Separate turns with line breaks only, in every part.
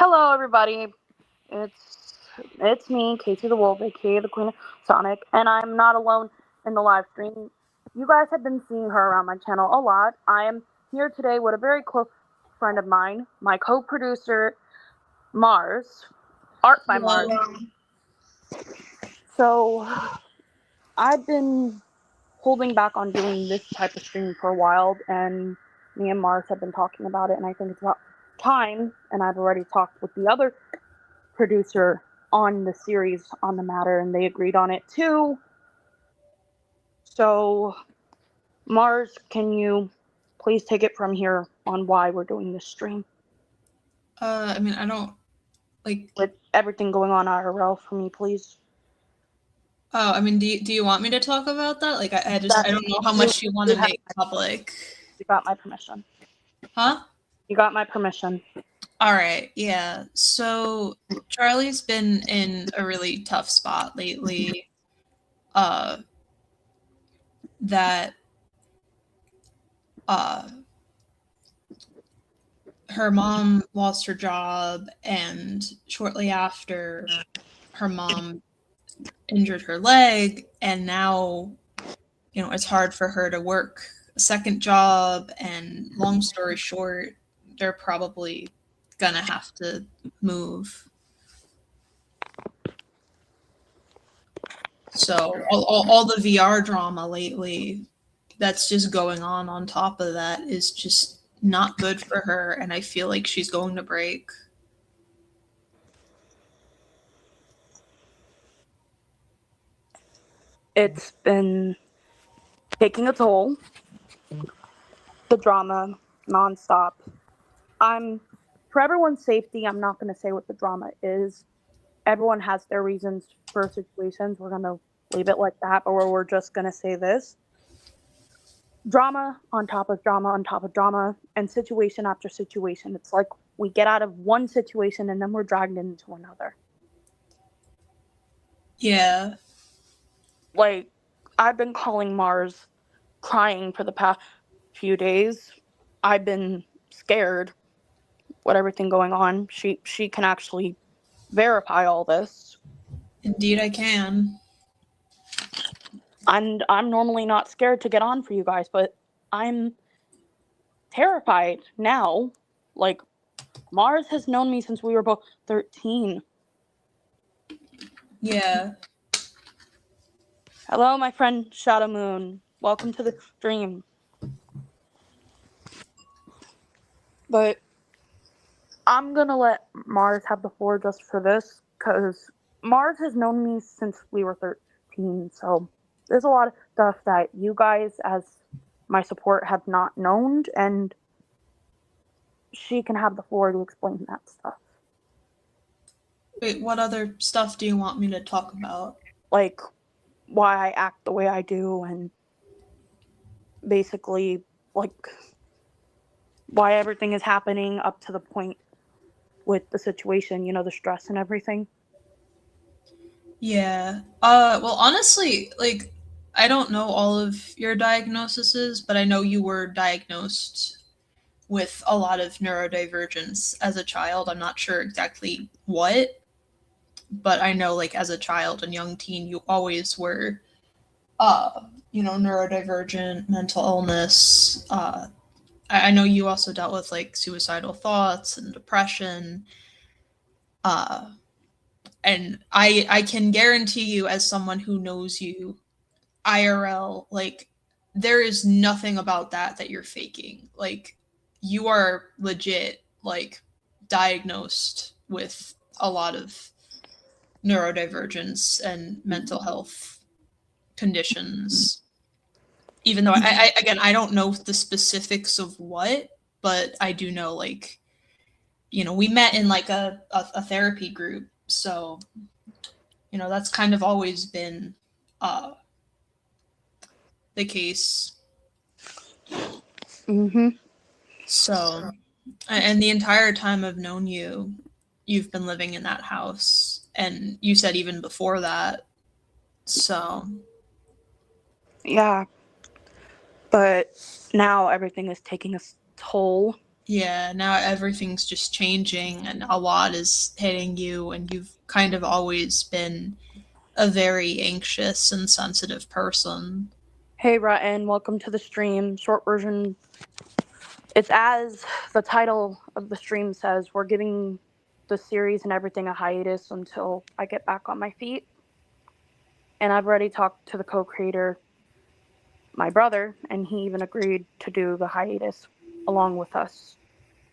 Hello, everybody. It's it's me, Casey the Wolf, aka the Queen of Sonic, and I'm not alone in the live stream. You guys have been seeing her around my channel a lot. I am here today with a very close friend of mine, my co-producer, Mars, Art by Mars.
Hello.
So I've been holding back on doing this type of stream for a while, and me and Mars have been talking about it, and I think it's about time. And I've already talked with the other producer on the series on the matter, and they agreed on it too. So, Mars, can you please take it from here on why we're doing this stream?
I don't like.
With everything going on IRL for me, please.
Do you want me to talk about that? Like, I don't know how much you want to make public.
You got my permission.
Huh?
You got my permission.
All right. Yeah. So Charlie's been in a really tough spot lately. That her mom lost her job, and shortly after, her mom injured her leg, and now, it's hard for her to work a second job, and long story short, they're probably gonna have to move. So all the VR drama lately that's just going on top of that is just not good for her, and I feel like she's going to break.
It's been taking a toll. The drama, nonstop. For everyone's safety, I'm not going to say what the drama is. Everyone has their reasons for situations. We're going to leave it like that, or we're just going to say this. Drama on top of drama on top of drama, and situation after situation. It's like we get out of one situation and then we're dragged into another.
Yeah.
Like, I've been calling Mars crying for the past few days. I've been scared with everything going on. She can actually verify all this.
Indeed I can.
And I'm normally not scared to get on for you guys, but I'm terrified now. Like, Mars has known me since we were both 13.
Yeah.
Hello, my friend Shadow Moon. Welcome to the stream. But I'm gonna let Mars have the floor just for this, because Mars has known me since we were 13, so there's a lot of stuff that you guys, as my support, have not known, and she can have the floor to explain that stuff.
Wait, what other stuff do you want me to talk about?
Like, why I act the way I do, and basically, like, why everything is happening up to the point with the situation, the stress and everything.
Yeah. Well, honestly, like, I don't know all of your diagnoses, but I know you were diagnosed with a lot of neurodivergence as a child. I'm not sure exactly what, but I know, like, as a child and young teen, you always were, neurodivergent, mental illness. I know you also dealt with, like, suicidal thoughts and depression. And I can guarantee you, as someone who knows you IRL, like, there is nothing about that you're faking. Like, you are legit, like, diagnosed with a lot of neurodivergence and mental health conditions. Even though I don't know the specifics of what, but I do know, like, we met in, like, a therapy group, so that's kind of always been the case.
Mm-hmm.
So, and the entire time I've known you, you've been living in that house, and you said even before that. So,
yeah, but now everything is taking a toll.
Yeah, now everything's just changing and a lot is hitting you, and you've kind of always been a very anxious and sensitive person.
Hey, Rutten, welcome to the stream. Short version. It's as the title of the stream says, we're giving the series and everything a hiatus until I get back on my feet. And I've already talked to the co-creator, my brother, and he even agreed to do the hiatus along with us.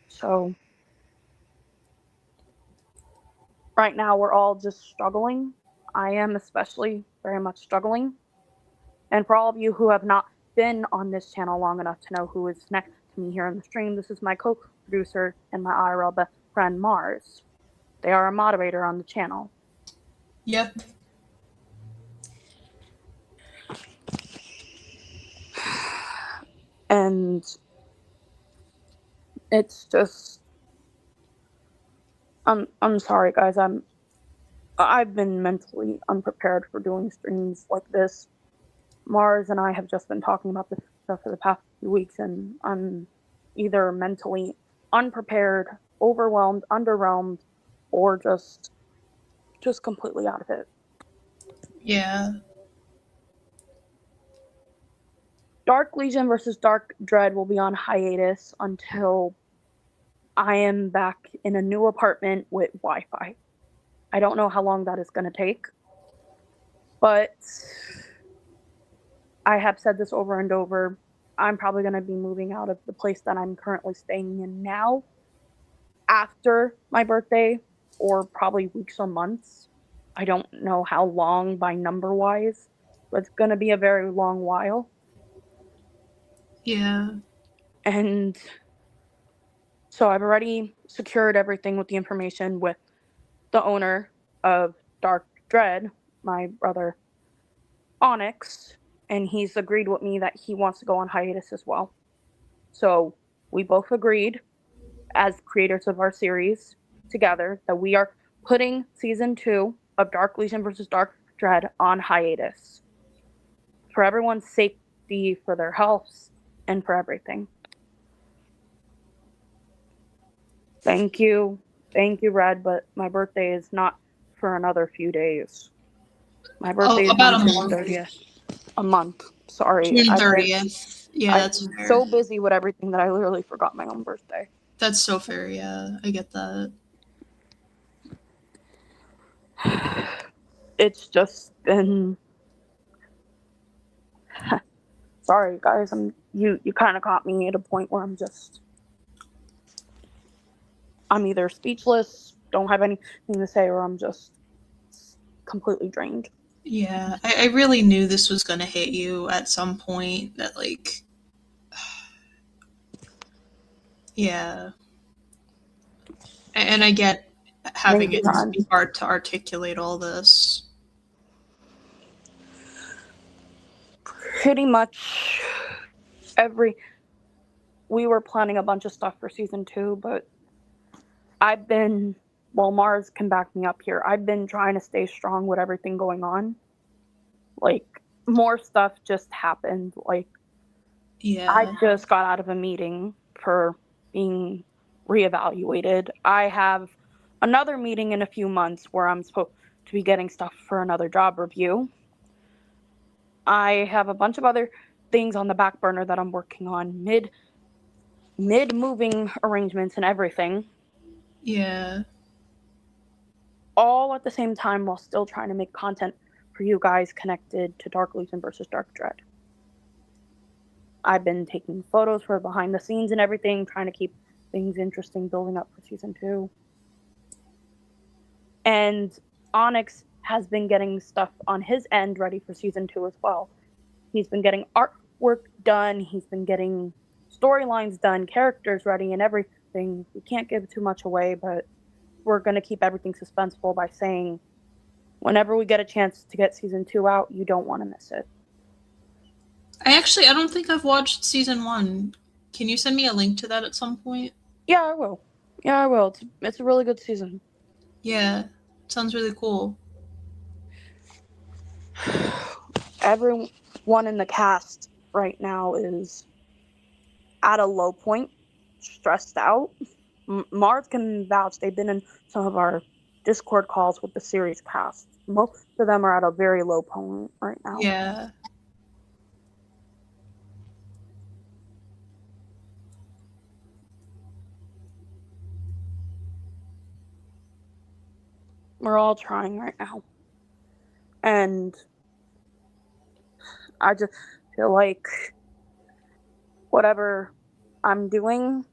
So right now we're all just struggling. I am especially very much struggling. And for all of you who have not been on this channel long enough to know who is next to me here on the stream, this is my co-producer and my IRL best friend, Mars. They are a moderator on the channel.
Yep.
And it's just, I'm sorry guys, I've been mentally unprepared for doing streams like this. Mars and I have just been talking about this stuff for the past few weeks, and I'm either mentally unprepared, overwhelmed, underwhelmed, or just completely out of it.
Yeah.
Dark Legion versus Dark Dread will be on hiatus until I am back in a new apartment with Wi-Fi. I don't know how long that is going to take, but I have said this over and over. I'm probably going to be moving out of the place that I'm currently staying in now after my birthday, or probably weeks or months. I don't know how long by number wise, but it's going to be a very long while.
Yeah.
And so I've already secured everything with the information with the owner of Dark Dread, my brother Onyx, and he's agreed with me that he wants to go on hiatus as well. So we both agreed as creators of our series together that we are putting season 2 of Dark Legion versus Dark Dread on hiatus for everyone's safety, for their health, and for everything. Thank you, Red, but my birthday is not for another few days. My birthday is
about
on
a
June
month.
30th. A month. Sorry.
June 30th. Yeah, that's
I'm
fair.
so busy with everything that I literally forgot my own birthday.
That's so fair, yeah. I get that.
It's just been sorry guys, you kind of caught me at a point where I'm either speechless, don't have anything to say, or I'm just completely drained.
Yeah, I really knew this was going to hit you at some point, that like yeah. And I get having it be hard to articulate all this.
Pretty much we were planning a bunch of stuff for season 2, but Mars can back me up here. I've been trying to stay strong with everything going on. Like, more stuff just happened. Like,
yeah.
I just got out of a meeting for being reevaluated. I have another meeting in a few months where I'm supposed to be getting stuff for another job review. I have a bunch of other things on the back burner that I'm working on, mid moving arrangements and everything.
Yeah.
All at the same time while still trying to make content for you guys connected to Dark Legion versus Dark Dread. I've been taking photos for behind the scenes and everything, trying to keep things interesting, building up for season 2. And Onyx has been getting stuff on his end ready for season 2 as well. He's been getting artwork done, he's been getting storylines done, characters ready, and everything. We can't give too much away, but we're going to keep everything suspenseful by saying whenever we get a chance to get season 2 out, you don't want to miss it.
I don't think I've watched season 1. Can you send me a link to that at some point?
Yeah, I will. It's a really good season.
Yeah, it sounds really cool.
Everyone in the cast right now is at a low point. stressed out. Mars can vouch. They've been in some of our Discord calls with the series cast. Most of them are at a very low point right now.
Yeah.
We're all trying right now. And I just feel like whatever I'm doing,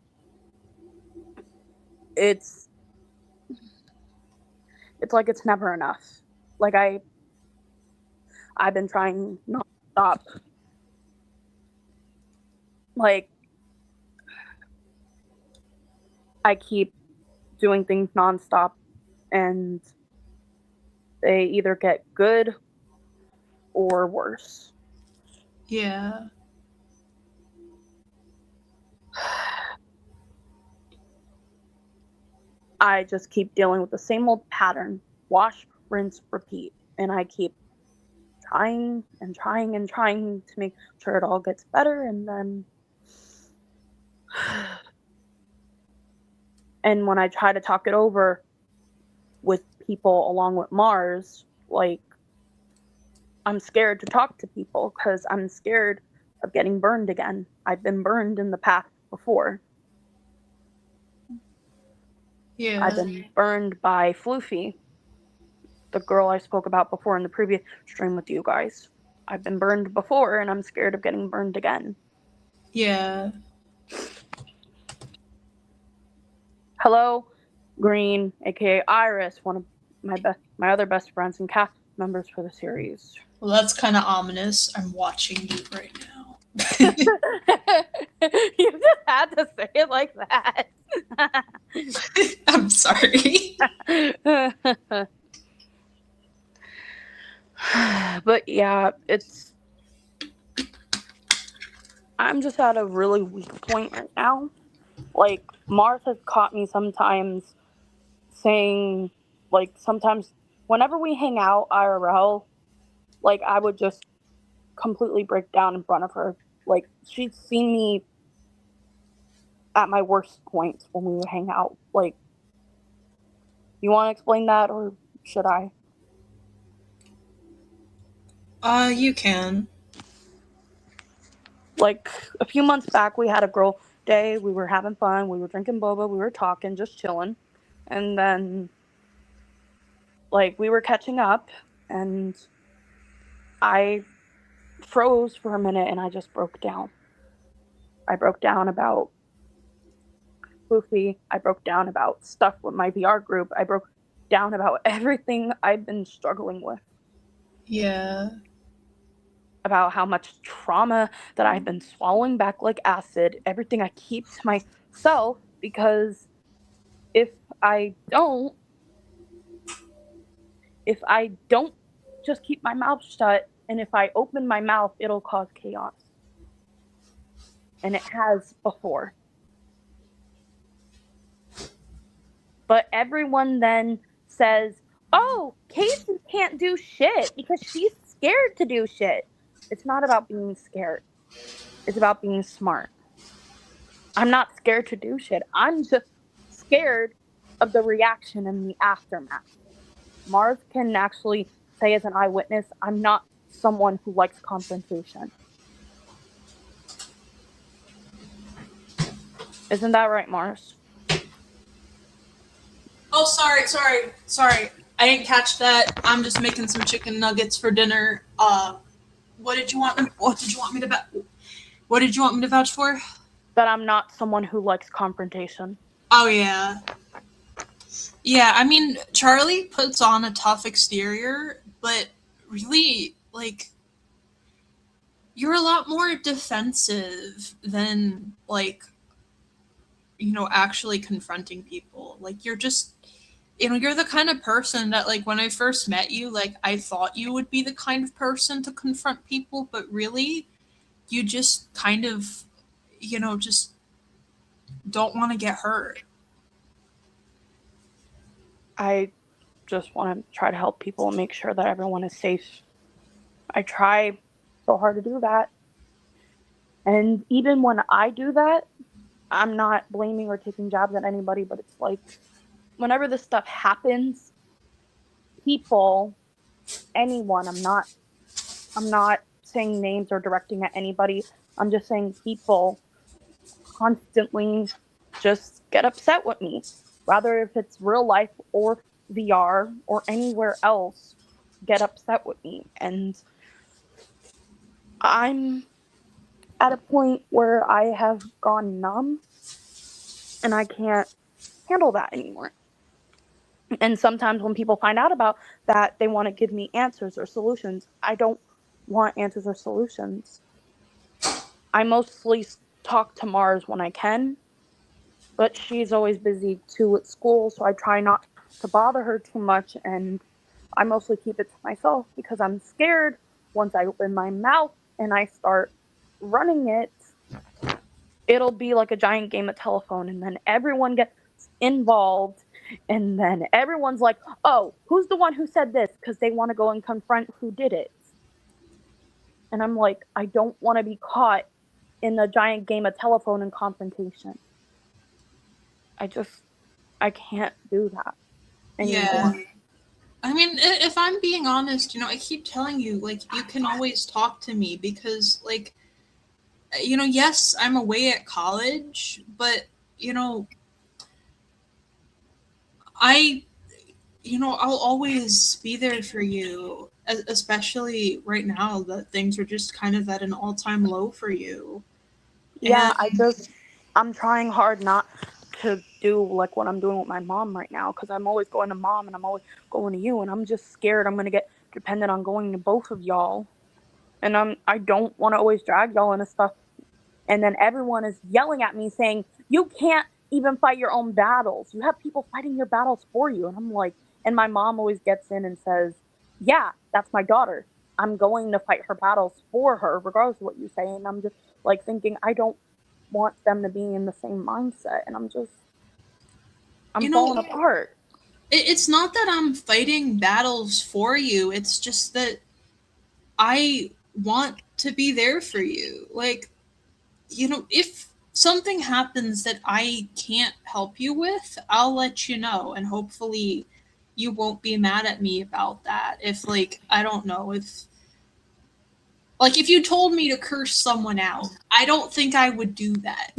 it's like it's never enough. Like I've been trying not to stop. Like I keep doing things nonstop and they either get good or worse.
Yeah.
I just keep dealing with the same old pattern. Wash, rinse, repeat. And I keep trying and trying and trying to make sure it all gets better, and then and when I try to talk it over with people along with Mars, like I'm scared to talk to people because I'm scared of getting burned again. I've been burned in the past before.
Yeah.
I've been burned by Floofy, the girl I spoke about before in the previous stream with you guys. I've been burned before and I'm scared of getting burned again.
Yeah.
Hello, Green, aka Iris, one of my other best friends and cast members for the series.
Well, that's kind of ominous. I'm watching you right now.
You just had to say it like that.
I'm sorry.
But yeah, I'm just at a really weak point right now. Like, Mars has caught me sometimes saying, like, sometimes whenever we hang out IRL, like, I would just completely break down in front of her. Like, she'd seen me at my worst points when we would hang out. Like, you want to explain that, or should I?
You can.
Like, a few months back, we had a girl day. We were having fun. We were drinking boba. We were talking, just chilling. And then, like, we were catching up, and I froze for a minute, and I just broke down. I broke down about Goofy. I broke down about stuff with my VR group. I broke down about everything I've been struggling with.
Yeah.
About how much trauma that I've been swallowing back like acid, everything I keep to myself, because if I don't just keep my mouth shut, and if I open my mouth, it'll cause chaos. And it has before. But everyone then says, oh, Casey can't do shit because she's scared to do shit. It's not about being scared. It's about being smart. I'm not scared to do shit. I'm just scared of the reaction and the aftermath. Mars can actually say as an eyewitness, I'm not someone who likes confrontation. Isn't that right, Mars?
Oh, sorry. I didn't catch that. I'm just making some chicken nuggets for dinner. What did you want me to vouch for?
That I'm not someone who likes confrontation.
Oh, yeah. Yeah, I mean, Charlie puts on a tough exterior, but really, like, you're a lot more defensive than, like, you know, actually confronting people. Like, you're just, you know, you're the kind of person that, like, when I first met you, like, I thought you would be the kind of person to confront people, but really, you just kind of, you know, just don't want to get hurt.
I just want to try to help people and make sure that everyone is safe. I try so hard to do that. And even when I do that, I'm not blaming or taking jabs at anybody, but it's like whenever this stuff happens, people, anyone, I'm not saying names or directing at anybody. I'm just saying people constantly just get upset with me. Rather if it's real life or VR or anywhere else, get upset with me. And I'm at a point where I have gone numb and I can't handle that anymore. And sometimes when people find out about that, they want to give me answers or solutions. I don't want answers or solutions. I mostly talk to Mars when I can, but she's always busy too at school, so I try not to bother her too much, and I mostly keep it to myself because I'm scared once I open my mouth and I start running it, it'll be like a giant game of telephone, and then everyone gets involved, and then everyone's like, oh, who's the one who said this? Because they want to go and confront who did it. And I'm like, I don't want to be caught in a giant game of telephone and confrontation. I can't do that
Yeah.
anymore.
I mean, if I'm being honest, I keep telling you, like, you can always talk to me because, like, yes, I'm away at college, but, I, I'll always be there for you, especially right now that things are just kind of at an all-time low for you.
Yeah,
And
I'm trying hard not to do like what I'm doing with my mom right now because I'm always going to mom and I'm always going to you and I'm just scared I'm going to get dependent on going to both of y'all. And I don't want to always drag y'all into stuff. And then everyone is yelling at me saying, "You can't even fight your own battles. You have people fighting your battles for you." And I'm like, and my mom always gets in and says, "Yeah, that's my daughter. I'm going to fight her battles for her regardless of what you say." And I'm just like thinking I don't want them to be in the same mindset, and I'm
you know,
falling apart.
it's not that I'm fighting battles for you. It's just that I want to be there for you. Like, if something happens that I can't help you with, I'll let you know. And hopefully you won't be mad at me about that. If, like, I don't know, if you told me to curse someone out, I don't think I would do that.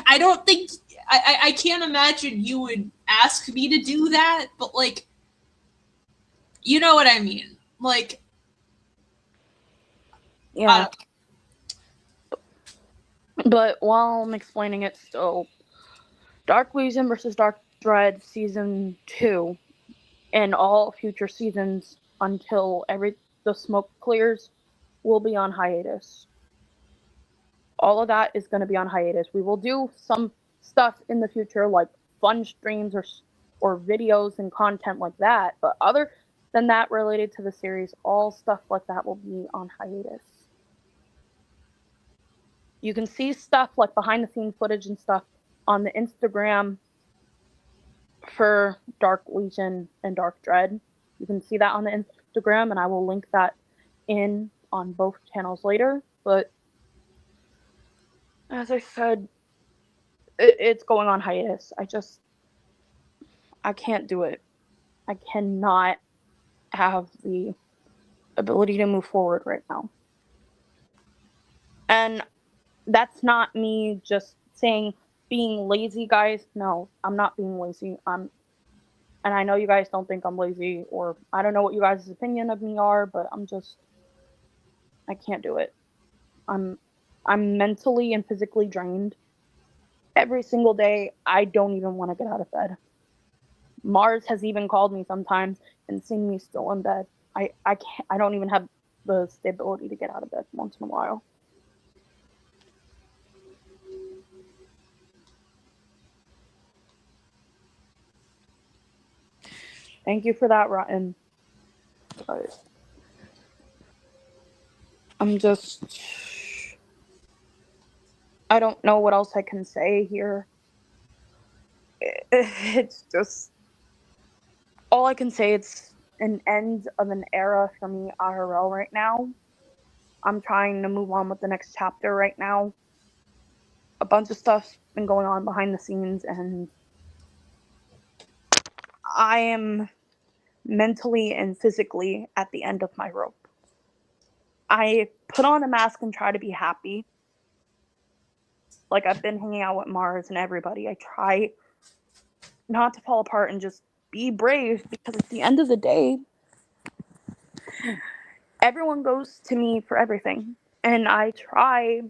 I don't think, I can't imagine you would ask me to do that, but, like, you know what I mean. Like, I
Yeah, but while I'm explaining it still, Dark Legion versus Dark Dread season 2 and all future seasons until every the smoke clears will be on hiatus. All of that is going to be on hiatus. We will do some stuff in the future like fun streams or videos and content like that, but other than that related to the series, all stuff like that will be on hiatus. You can see stuff like behind the scenes footage and stuff on the Instagram for Dark Legion and Dark Dread. You can see that on the Instagram, and I will link that in on both channels later. But as I said, it's going on hiatus. I can't do it. I cannot have the ability to move forward right now. And that's not me just saying being lazy, guys. No, I'm not being lazy. And I know you guys don't think I'm lazy, or I don't know what you guys' opinion of me are, but I can't do it. I'm I'm mentally and physically drained. Every single day, I don't even want to get out of bed. Mars has even called me sometimes and seen me still in bed. I can't, I don't even have the stability to get out of bed once in a while. Thank you for that, Rotten. But I'm just I don't know what else I can say here. It's just all I can say. It's an end of an era for me IRL right now. I'm trying to move on with the next chapter right now. A bunch of stuff's been going on behind the scenes, and I am mentally and physically at the end of my rope. I put on a mask and try to be happy. Like, I've been hanging out with Mars and everybody. I try not to fall apart and just be brave, because at the end of the day, everyone goes to me for everything. And I try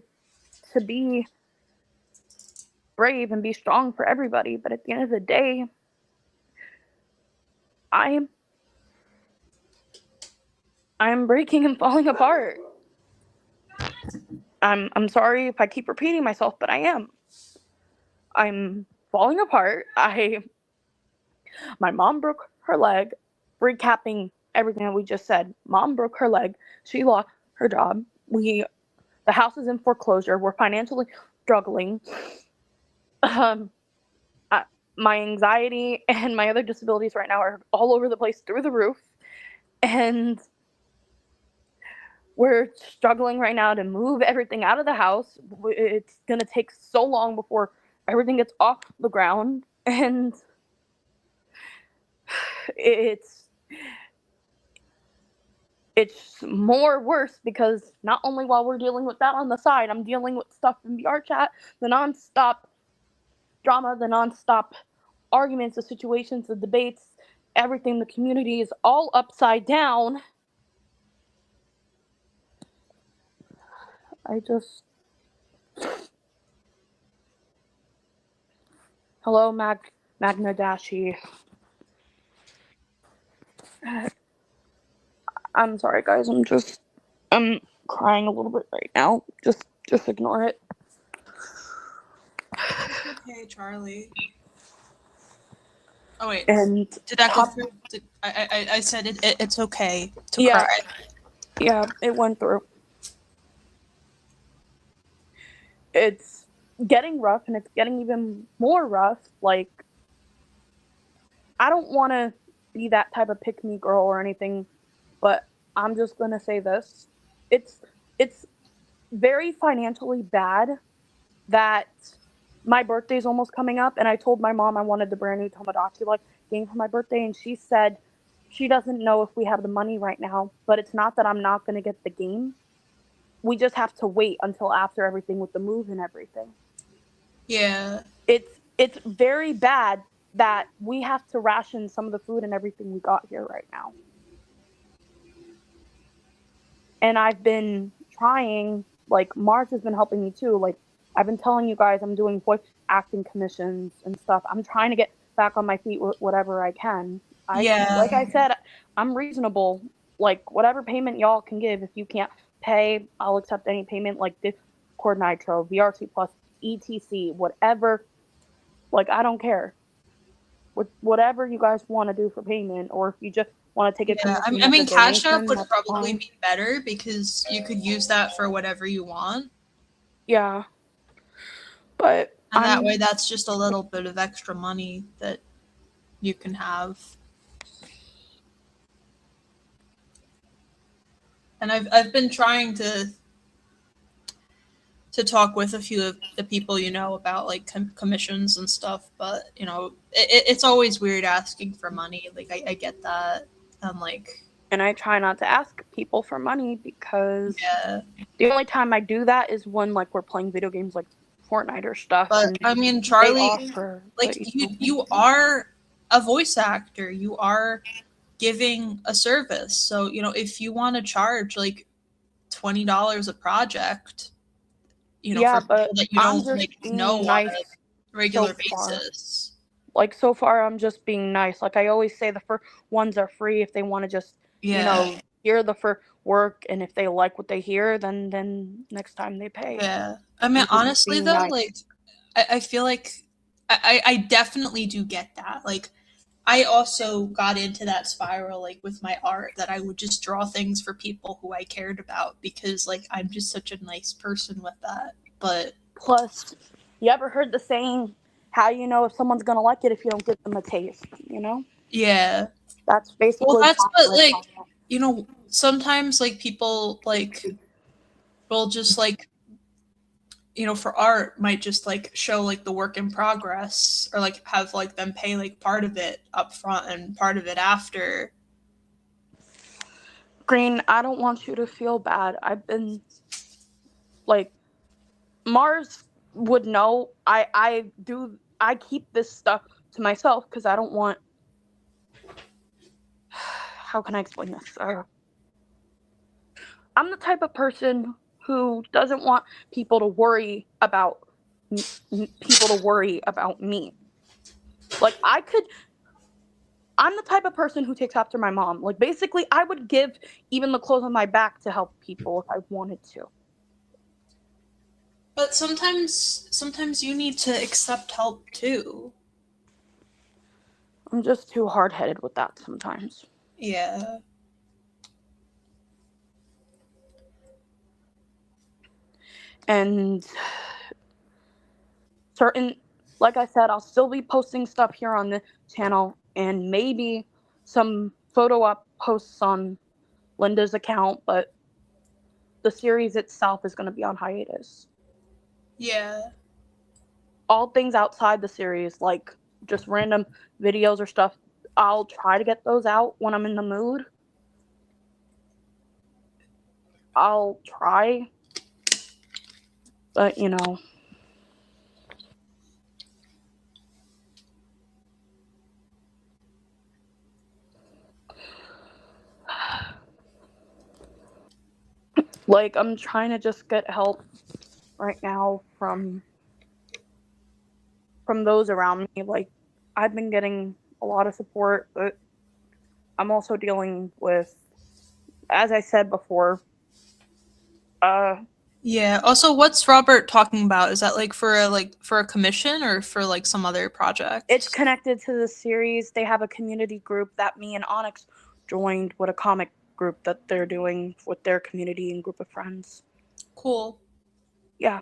to be brave and be strong for everybody. But at the end of the day, I'm breaking and falling apart. I'm sorry if I keep repeating myself, but I am. I'm falling apart. My mom broke her leg. Recapping everything that we just said. Mom broke her leg. She lost her job. The house is in foreclosure. We're financially struggling. My anxiety and my other disabilities right now are all over the place, through the roof. And we're struggling right now to move everything out of the house. It's going to take so long before everything gets off the ground. And it's more worse, because not only while we're dealing with that on the side, I'm dealing with stuff in VR chat, the nonstop drama, the nonstop arguments, the situations, the debates, everything. The community is all upside down. Hello, Magna Dashi. I'm sorry, guys. I'm crying a little bit right now. Just ignore it.
Okay, Charlie. Oh wait,
and
did that go through? I said it's okay to
yeah,
cry.
Yeah, it went through. It's getting rough, and it's getting even more rough. Like, I don't want to be that type of pick-me girl or anything, but I'm just going to say this. It's very financially bad that my birthday's almost coming up, and I told my mom I wanted the brand new Tomodachi like game for my birthday, and she said she doesn't know if we have the money right now, but it's not that I'm not going to get the game. We just have to wait until after everything with the move and everything.
Yeah.
It's very bad that we have to ration some of the food and everything we got here right now. And I've been trying, like, Mars has been helping me too. Like, I've been telling you guys I'm doing voice acting commissions and stuff. I'm trying to get back on my feet with whatever I can. Like I said, I'm reasonable. Like, whatever payment y'all can give. If you can't pay, I'll accept any payment, like Discord Nitro, VRC Plus, ETC, whatever. Like, I don't care. Whatever you guys want to do for payment, or if you just want to take it.
Yeah, I mean, Cash App would probably be better, because you could use that for whatever you want.
Yeah. But
and that way, that's just a little bit of extra money that you can have. And I've been trying to talk with a few of the people, about like commissions and stuff, but it's always weird asking for money. Like, I get that. And
I try not to ask people for money, because the only time I do that is when, like, we're playing video games like Fortnite or stuff.
But I mean, Charlie, you are a voice actor. You are giving a service. So, if you want to charge like $20 a project, for people that you don't know on a regular basis.
Like, so far, I'm just being nice. Like, I always say, the first ones are free if they want to just, hear the first work, and if they like what they hear, then next time they pay.
Yeah. I mean, honestly, though, nice. Like, I feel like I definitely do get that. Like, I also got into that spiral, like, with my art, that I would just draw things for people who I cared about, because, like, I'm just such a nice person with that. But
plus, you ever heard the saying, how you know if someone's gonna like it if you don't give them a taste,
Yeah.
That's basically.
Well, that's what, like, sometimes, like, people, like, will just, like, for art might just like show like the work in progress, or like have like them pay like part of it up front and part of it after.
Green, I don't want you to feel bad. I've been, like, Mars would know. I keep this stuff to myself because I don't want, how can I explain this? I'm the type of person who doesn't want people to worry about me. Like, I'm the type of person who takes after my mom. Like, basically, I would give even the clothes on my back to help people if I wanted to.
But sometimes you need to accept help too.
I'm just too hard-headed with that sometimes.
Yeah.
And like I said, I'll still be posting stuff here on the channel, and maybe some photo up posts on Linda's account, but the series itself is going to be on hiatus.
Yeah.
All things outside the series, like just random videos or stuff, I'll try to get those out when I'm in the mood. I'll try, but like, I'm trying to just get help right now from those around me. Like, I've been getting a lot of support, but I'm also dealing with, as I said before,
yeah. Also, what's Robert talking about? Is that like for a commission or for like some other project?
it's connected to the series. They have a community group that me and Onyx joined with a comic group that they're doing with their community and group of friends.
Cool.
Yeah.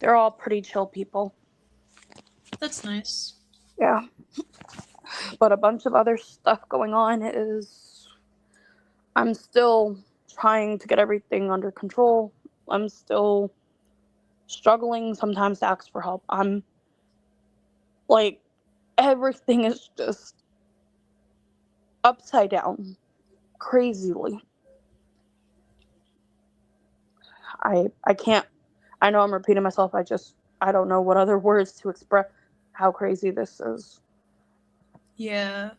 They're all pretty chill people.
That's nice.
Yeah. But a bunch of other stuff going on is I'm still trying to get everything under control. I'm still struggling sometimes to ask for help. I'm like, everything is just upside down crazily. I can't, I know I'm repeating myself. I don't know what other words to express how crazy this is.
Yeah.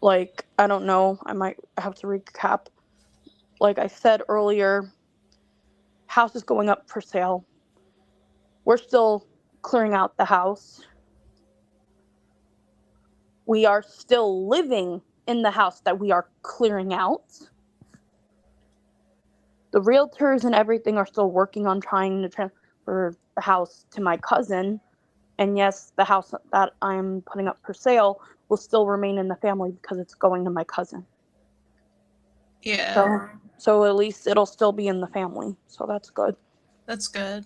Like, I don't know. I might have to recap. Like I said earlier, house is going up for sale. We're still clearing out the house. We are still living in the house that we are clearing out. The realtors and everything are still working on trying to transfer the house to my cousin. And yes, the house that I'm putting up for sale will still remain in the family because it's going to my cousin.
Yeah.
So at least it'll still be in the family. So that's good.
That's good.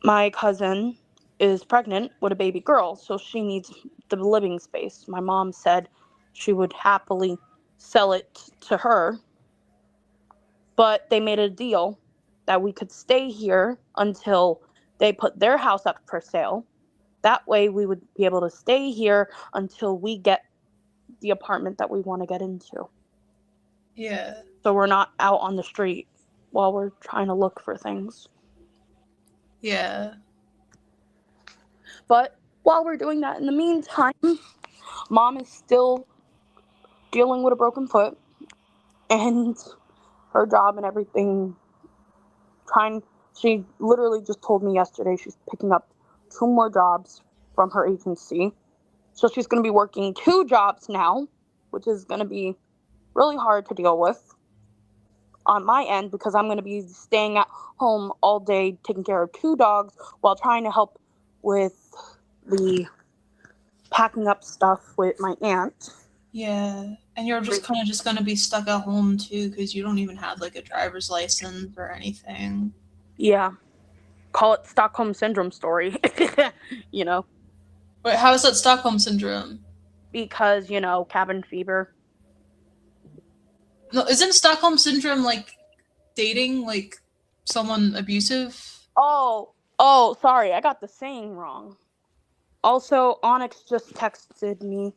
My cousin is pregnant with a baby girl, so she needs the living space. My mom said she would happily sell it to her, but they made a deal that we could stay here until they put their house up for sale. That way we would be able to stay here until we get the apartment that we want to get into.
Yeah.
So we're not out on the street while we're trying to look for things.
Yeah.
But while we're doing that, in the meantime, Mom is still dealing with a broken foot and her job and everything. She literally just told me yesterday she's picking up 2 more jobs from her agency. So she's going to be working 2 jobs now, which is going to be really hard to deal with on my end because I'm going to be staying at home all day taking care of 2 dogs while trying to help with the packing up stuff with my aunt.
Yeah. And you're just kind of just going to be stuck at home too because you don't even have like a driver's license or anything.
Yeah. Call it Stockholm Syndrome story. You know?
Wait, how is that Stockholm Syndrome?
Because, cabin fever.
No, isn't Stockholm Syndrome, like, dating, like, someone abusive?
Oh, sorry, I got the saying wrong. Also, Onyx just texted me.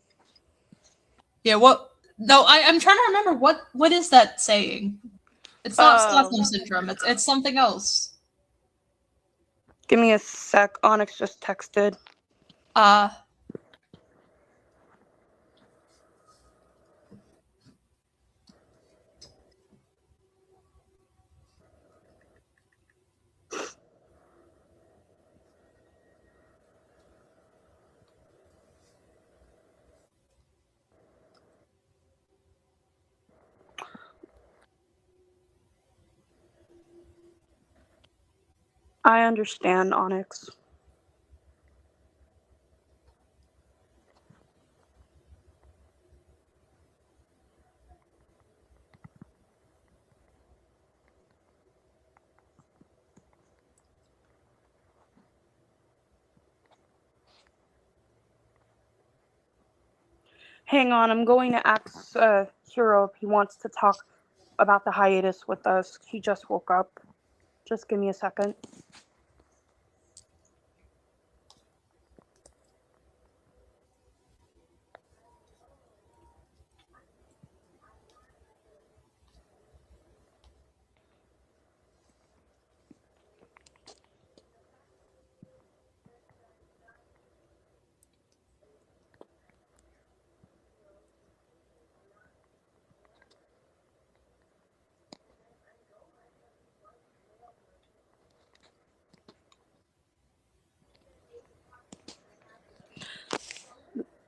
Yeah, what? No, I'm trying to remember what is that saying? It's not Stockholm Syndrome, it's something else.
Give me a sec. Onyx just texted. I understand, Onyx. Hang on, I'm going to ask Hero if he wants to talk about the hiatus with us. He just woke up. Just give me a second.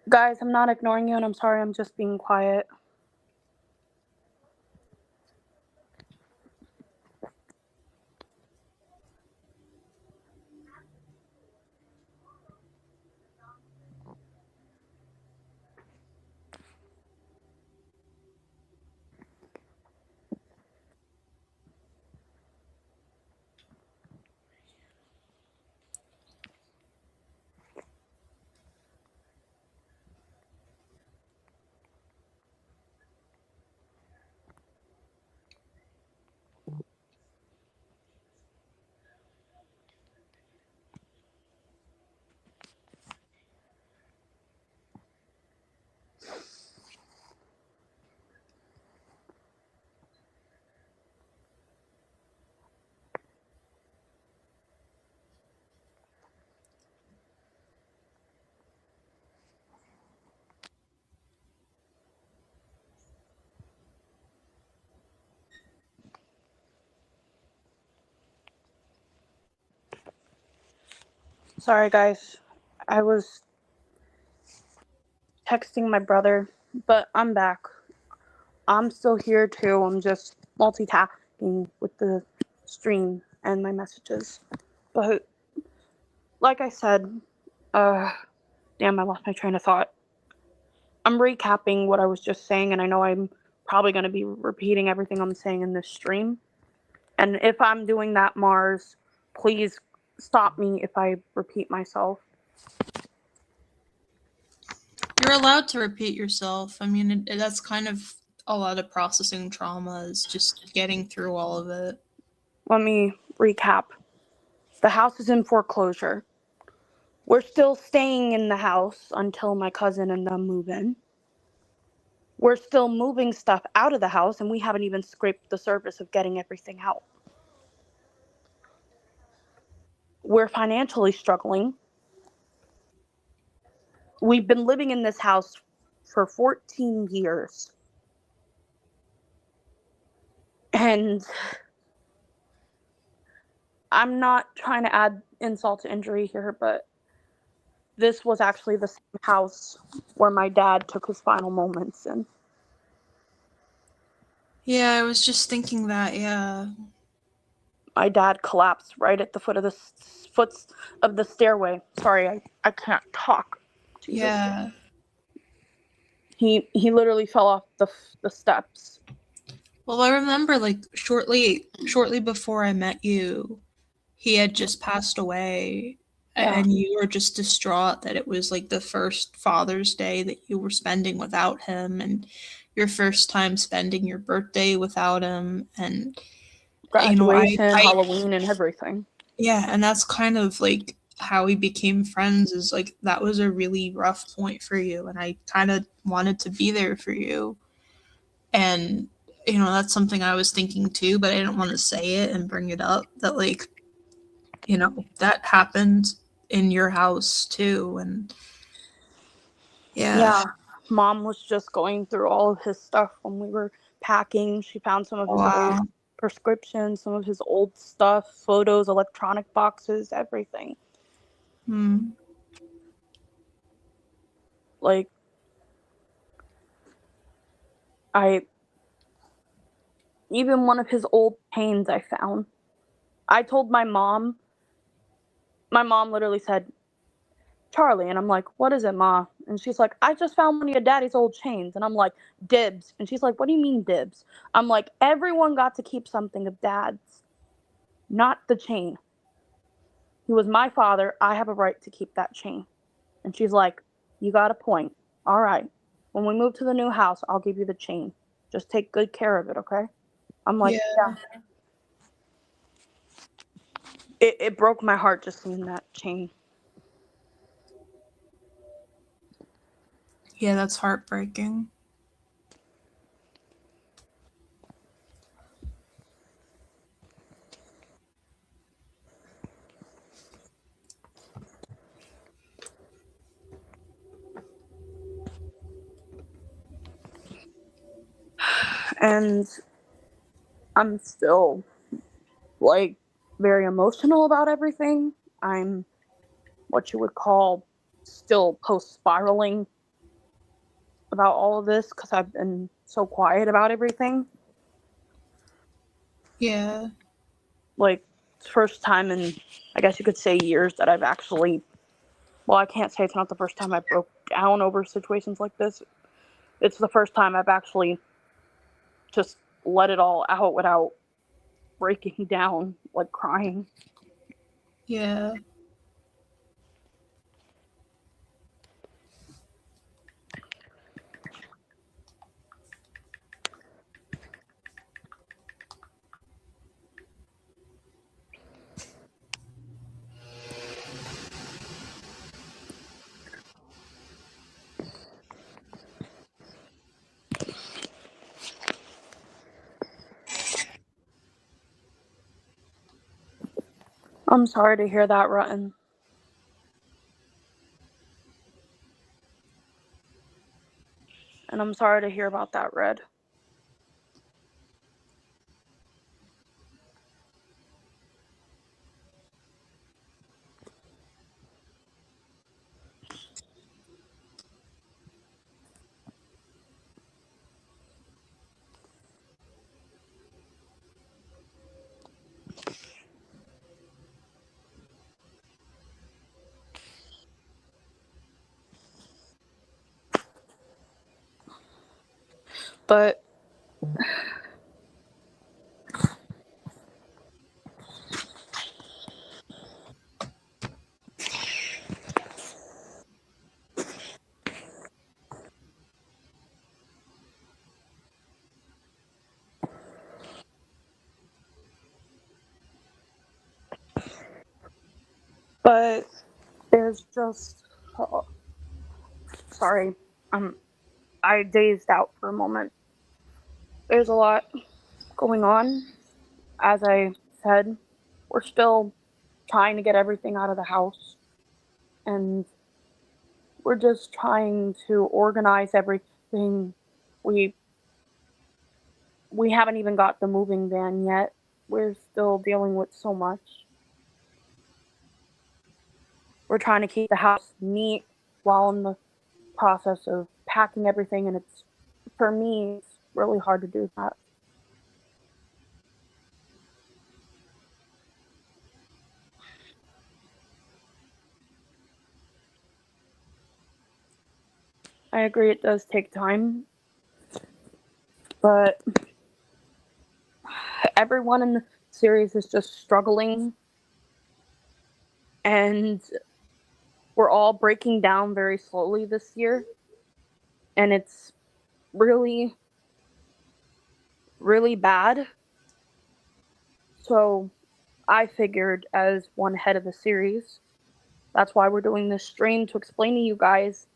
Guys, I'm not ignoring you, and I'm sorry, I'm just being quiet. Sorry, guys. I was texting my brother, but I'm back. I'm still here too. I'm just multitasking with the stream and my messages. But like I said, damn, I lost my train of thought. I'm recapping what I was just saying, and I know I'm probably going to be repeating everything I'm saying in this stream. And if I'm doing that, Mars, please stop me if I repeat myself.
You're allowed to repeat yourself. I mean, that's kind of a lot of processing trauma, is just getting through all of it.
Let me recap. The house is in foreclosure. We're still staying in the house until my cousin and them move in. We're still moving stuff out of the house, and we haven't even scraped the surface of getting everything out. We're financially struggling. We've been living in this house for 14 years. And I'm not trying to add insult to injury here, but this was actually the same house where my dad took his final moments in.
Yeah, I was just thinking that, yeah.
My dad collapsed right at the foot of the stairway. Sorry, I can't talk. Jesus.
Yeah.
He literally fell off the steps.
Well, I remember, like, shortly before I met you, he had just passed away,
Yeah.
and you were just distraught that it was, like, the first Father's Day that you were spending without him, and your first time spending your birthday without him, and
Graduation, Halloween, and everything.
Yeah, and that's kind of like how we became friends, is like that was a really rough point for you, and I kind of wanted to be there for you. And that's something I was thinking too, but I didn't want to say it and bring it up, that like that happened in your house too. And
Yeah, Mom was just going through all of his stuff when we were packing. She found some of his old prescriptions, some of his old stuff, photos, electronic boxes, everything. Like, even one of his old paints I found. I told my mom literally said, Charlie, and I'm like, what is it, Ma? And she's like, I just found one of your daddy's old chains. And I'm like, dibs. And she's like, what do you mean dibs? I'm like, everyone got to keep something of dad's, not the chain. He was my father. I have a right to keep that chain. And she's like, you got a point. All right. When we move to the new house, I'll give you the chain. Just take good care of it, okay? I'm like, yeah. It broke my heart just seeing that chain.
Yeah, that's heartbreaking.
And I'm still, like, very emotional about everything. I'm what you would call still post-spiraling about all of this because I've been so quiet about everything.
Yeah.
Like, it's the first time in, I guess you could say, years that I've actually, well, I can't say it's not the first time I broke down over situations like this. It's the first time I've actually just let it all out without breaking down, like crying.
Yeah.
I'm sorry to hear that, Rutten. And I'm sorry to hear about that, Red. But there's just, oh, sorry, I dazed out for a moment. There's a lot going on. As I said, we're still trying to get everything out of the house, and we're just trying to organize everything. We we haven't even got the moving van yet. We're still dealing with so much. We're trying to keep the house neat while in the process of packing everything, and it's, for me, it's really hard to do that. I agree it does take time, but everyone in the series is just struggling, and we're all breaking down very slowly this year, and it's really really bad. So I figured, as one head of the series, that's why we're doing this stream, to explain to you guys,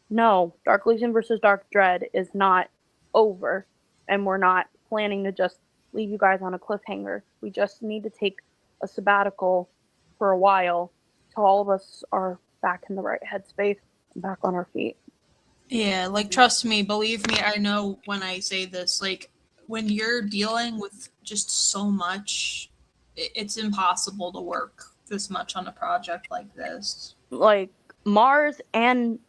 no, Dark Legion versus Dark Dread is not over, and we're not planning to just leave you guys on a cliffhanger. We just need to take a sabbatical for a while till all of us are back in the right headspace and back on our feet.
Yeah, like, trust me, believe me, I know when I say this, like, when you're dealing with just so much, it's impossible to work this much on a project like this.
Like, Mars and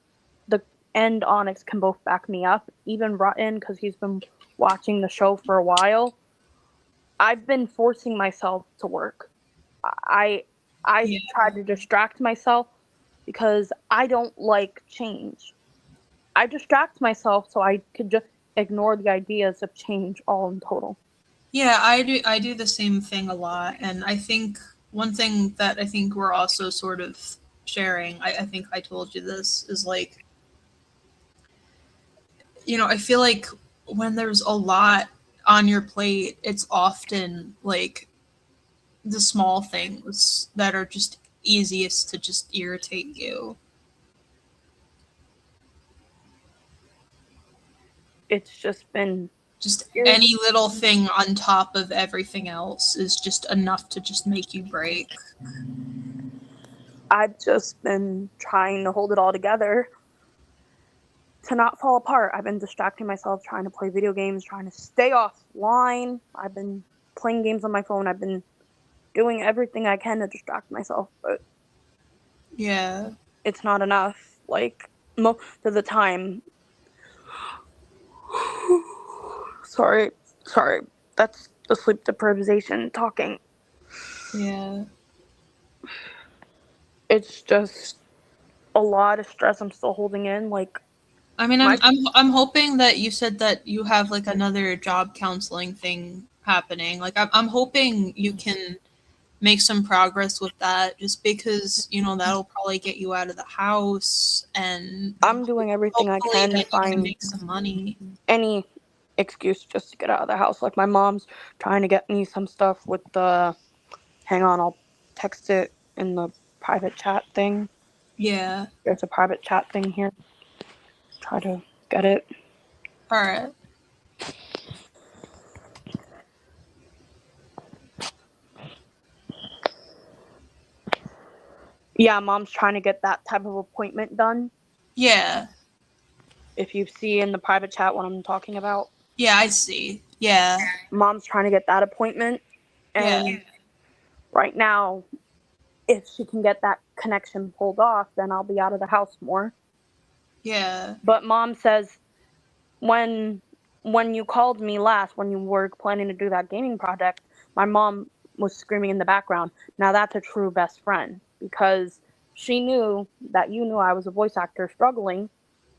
Onyx can both back me up, even Rutten, because he's been watching the show for a while. I've been forcing myself to work. I tried to distract myself because I don't like change. I distract myself so I could just ignore the ideas of change all in total.
Yeah, I do the same thing a lot, and I think one thing that I think we're also sort of sharing, I think I told you this, is like, I feel like when there's a lot on your plate, it's often like the small things that are just easiest to just irritate you.
It's just been
just any little thing on top of everything else is just enough to just make you break.
I've just been trying to hold it all together to not fall apart. I've been distracting myself, trying to play video games, trying to stay offline. I've been playing games on my phone. I've been doing everything I can to distract myself, but
yeah,
it's not enough. Like, most of the time. sorry, that's the sleep deprivation talking.
Yeah.
It's just a lot of stress I'm still holding in. Like,
I mean, I'm hoping that you said that you have like another job counseling thing happening. Like, I'm hoping you can make some progress with that, just because that'll probably get you out of the house, and
I'm doing everything I can to find
make some money.
Any excuse just to get out of the house. Like, my mom's trying to get me some stuff with the. Hang on, I'll text it in the private chat thing.
Yeah.
There's a private chat thing here. Try to get it.
All right.
Yeah, mom's trying to get that type of appointment done.
Yeah.
If you see in the private chat what I'm talking about.
Yeah, I see. Yeah.
Mom's trying to get that appointment. And right now, if she can get that connection pulled off, then I'll be out of the house more.
Yeah.
But mom says, when you called me last, when you were planning to do that gaming project, my mom was screaming in the background, now that's a true best friend, because she knew that you knew I was a voice actor struggling,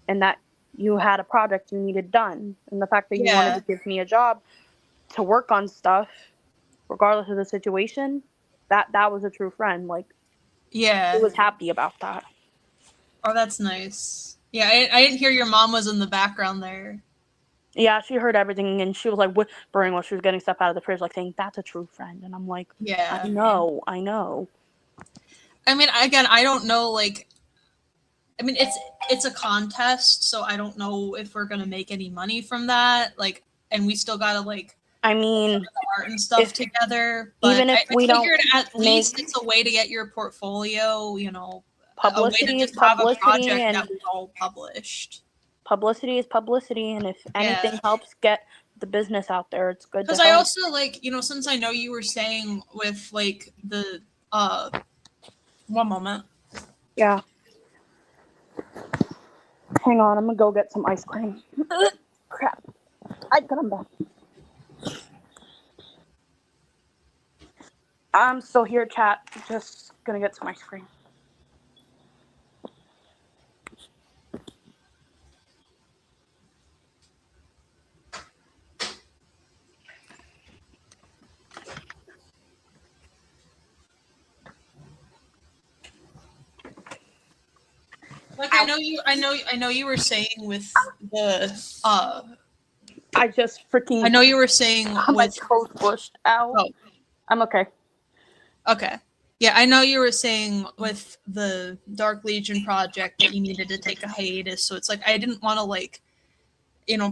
and that you had a project you needed done, and the fact that you wanted to give me a job to work on stuff regardless of the situation, that was a true friend. Like,
yeah,
she was happy about that.
Oh, that's nice. Yeah, I didn't hear your mom was in the background there.
Yeah, she heard everything, and she was like whispering while she was getting stuff out of the fridge, like saying, that's a true friend. And I'm like,
yeah,
I know.
I mean, again, I don't know, like, I mean, it's a contest, so I don't know if we're gonna make any money from that. Like, and we still gotta, like,
I mean,
the art and stuff together. But
even if we don't
at least it's a way to get your portfolio,
publicity is publicity, and
that was all published.
Publicity is publicity, and if anything helps get the business out there, it's good.
Because I also, like, since I know you were saying with, like, the one moment.
Yeah. Hang on, I'm gonna go get some ice cream. Crap. I got them back. I'm still here, chat. Just gonna get some ice cream.
Like, I know you were saying with the
I just freaking.
I know you were saying
my
with.
toes pushed out.
Oh.
I'm okay.
Okay. Yeah, I know you were saying with the Dark Legion project that you needed to take a hiatus, so it's like I didn't want to like,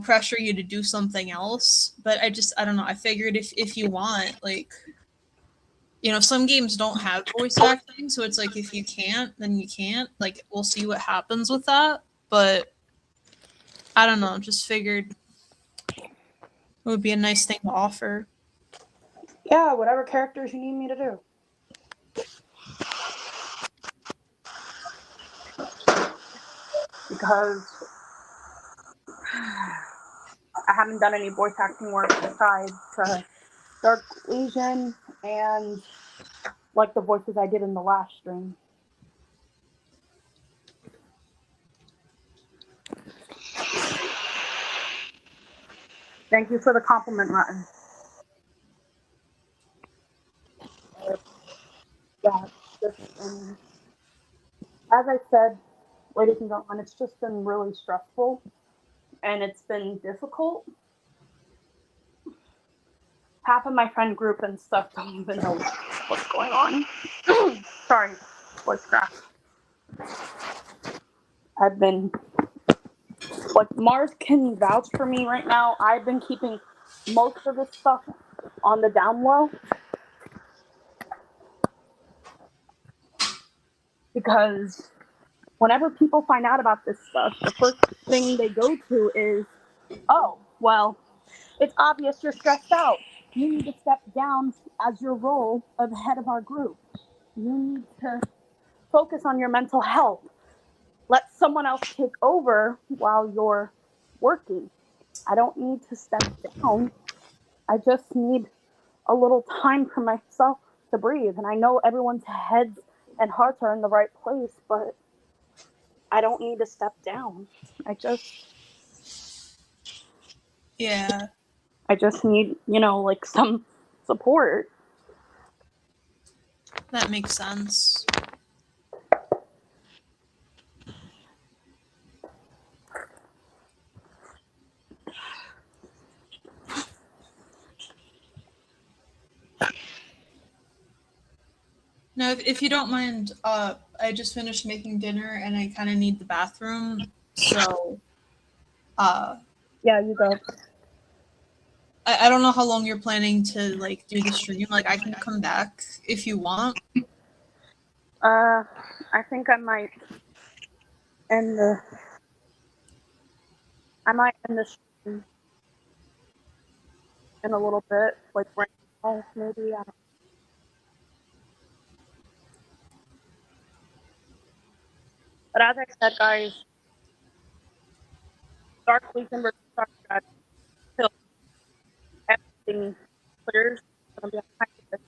pressure you to do something else, but I don't know. I figured if you want, like, some games don't have voice acting, so it's like if you can't, then you can't. Like, we'll see what happens with that, but I don't know. Just figured it would be a nice thing to offer.
Yeah, whatever characters you need me to do. Because I haven't done any voice acting work besides Dark Legion and like the voices I did in the last stream. Thank you for the compliment, Martin. Yeah, as I said, ladies and gentlemen, it's just been really stressful and it's been difficult. Half of my friend group and stuff don't even know what's going on. Sorry, voice crack. I've been, like, Mars can vouch for me right now. I've been keeping most of this stuff on the down low because whenever people find out about this stuff, the first thing they go to is, oh, well, it's obvious you're stressed out. You need to step down as your role of head of our group. You need to focus on your mental health. Let someone else take over while you're working. I don't need to step down. I just need a little time for myself to breathe. And I know everyone's heads and hearts are in the right place, but I don't need to step down. I just need, like some support.
That makes sense. Now, if you don't mind, I just finished making dinner and I kind of need the bathroom, so.
Yeah, you go.
I don't know how long you're planning to like do the stream. Like, I can come back if you want.
I think I might end the stream in a little bit, like right now, maybe. But as I said, guys, Dark Legion versus Dark God, until everything clears, it's gonna be a hiatus.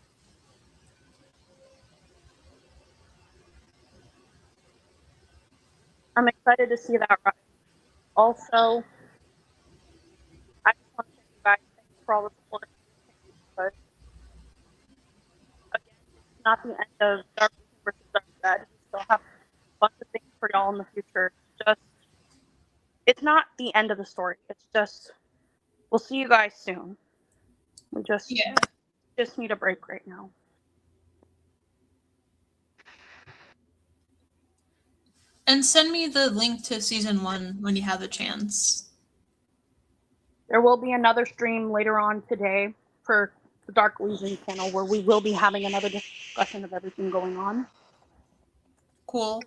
I'm excited to see that rise. Also, I just want to thank you guys. Thank you for all the support. But again, it's not the end of Dark Legion versus Dark God. We still have a bunch of things for y'all in the future. It's not the end of the story. It's just, we'll see you guys soon. We just need a break right now.
And send me the link to season 1 when you have a chance.
There will be another stream later on today for the Dark Legion channel where we will be having another discussion of everything going on.
Cool.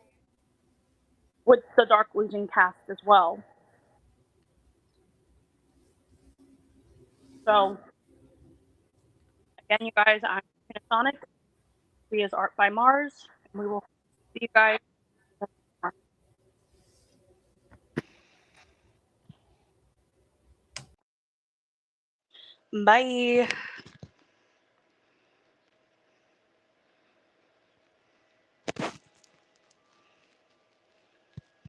With the Dark Legion cast as well. So, again, you guys, I'm Panasonic. We is Art by Mars, and we will see you guys tomorrow. Bye.